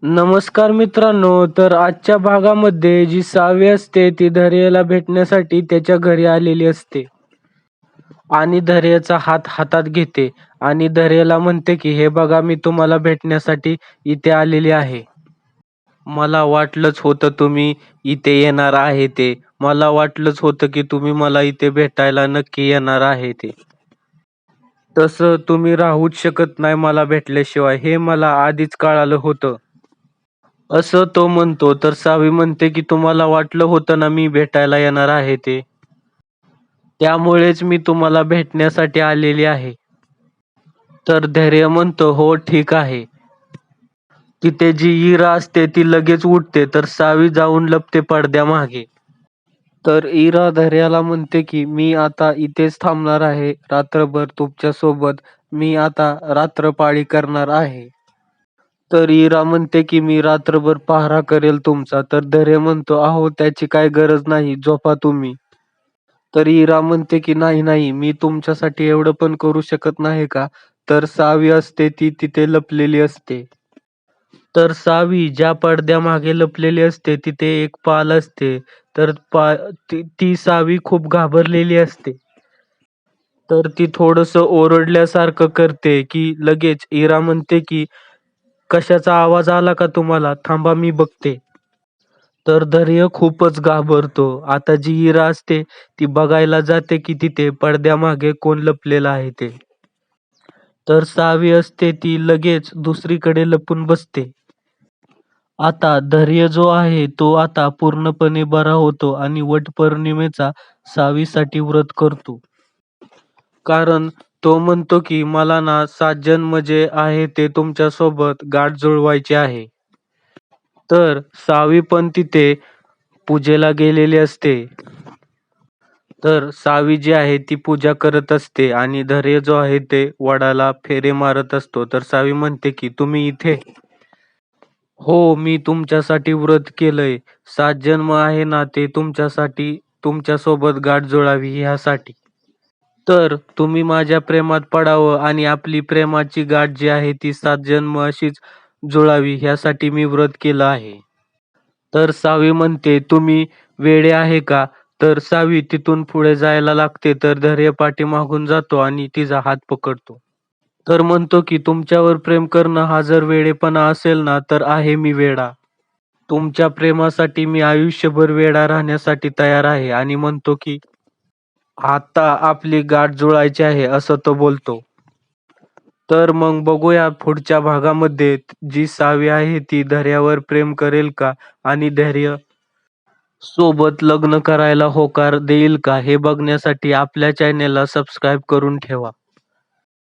नमस्कार मित्रांनो, तर आजच्या भागामध्ये जी सावी असते ती धैर्यला भेटण्यासाठी त्याच्या घरी आलेली असते आणि धैर्यचा हात हातात घेते आणि धैर्यला म्हणते की हे बघा मी तुम्हाला भेटण्यासाठी इथे आलेली आहे. मला वाटलंच होतं तुम्ही इथे येणार आहे ते. मला वाटलंच होतं की तुम्ही मला इथे भेटायला नक्की येणार आहे ते. तसं तुम्ही राहूच शकत नाही मला भेटल्याशिवाय हे मला आधीच कळालं होतं. असं तो म्हणतो तर सावी म्हणते की तुम्हाला वाटलं होतं ना मी भेटायला येणार आहे ते. त्यामुळेच मी तुम्हाला भेटण्यासाठी आलेली आहे. तर धैर्य म्हणतो हो ठीक आहे. तिथे जी इरा असते ती लगेच उठते तर सावी जाऊन लपते पडद्यामागे. तर इरा धैर्याला म्हणते की मी आता इथेच थांबणार आहे रात्रभर तुमच्या सोबत. मी आता रात्रपाळी करणार आहे. तर इरा म्हणते की मी रात्रभर पहारा करेल तुमचा. तर धैर्य म्हणतो अहो त्याची काही गरज नाही झोपा तुम्ही. तर इरा म्हणते की नाही नाही मी तुमच्यासाठी एवढं पण करू शकत नाही का? तर सावी असते ती तिथे लपलेली असते. तर सावी ज्या पडद्यामागे लपलेली असते तिथे एक पाल असते. तर ती सावी खूप घाबरलेली असते. तर ती थोडंसं ओरडल्यासारखं करते की लगेच इरा म्हणते की कशाचा आवाज आला का तुम्हाला? थांबा मी बघते. तर धैर्य खूपच घाबरतो. आता जी इरा असते ती बघायला जाते की तिथे पडद्यामागे कोण लपलेलं आहे ते. तर सावी असते ती लगेच दुसरीकडे लपून बसते. आता धैर्य जो आहे तो आता पूर्णपणे बरा होतो आणि वटपौर्णिमेचा सावीसाठी व्रत करतो. कारण तो म्हणतो की मला ना 7 जन्म जे आहे ते तुमच्यासोबत गाठ जुळवायची आहे. तर सावी पण तिथे पूजेला गेलेली असते. तर सावी जी आहे ती पूजा करत असते आणि धैर्य जो आहे ते वडाला फेरे मारत असतो. तर सावी म्हणते की तुम्ही इथे? हो, मी तुमच्यासाठी व्रत केलंय. 7 जन्म आहे ना ते तुमच्यासाठी तुमच्यासोबत गाठ जुळावी ह्यासाठी. तर तुम्ही माझ्या प्रेमात पडावं आणि आपली प्रेमाची गाठ जी आहे ती 7 जन्म अशीच जुळावी ह्यासाठी मी व्रत केलं आहे. तर सावी म्हणते, "तुम्ही वेडे आहे का?" तर सावी तिथून पुढे जायला लागते, तर धैर्य पाठीमागून जातो आणि तिचा हात पकडतो. तर म्हणतो, की "तुमच्यावर प्रेम करणं हा जर वेडेपणा असेल ना, तर आहे मी वेडा. तुमच्या प्रेमासाठी मी आयुष्यभर वेडा राहण्यासाठी तयार आहे." आणि म्हणतो, की "आता आपली गाठ जुळायची आहे," असं तो बोलतो. तर मग बघूया पुढच्या भागामध्ये जी सावी आहे ती धैर्यावर प्रेम करेल का? आणि धैर्य सोबत लग्न करायला होकार देईल का? हे बघण्यासाठी आपल्या चॅनेलला सबस्क्राईब करून ठेवा.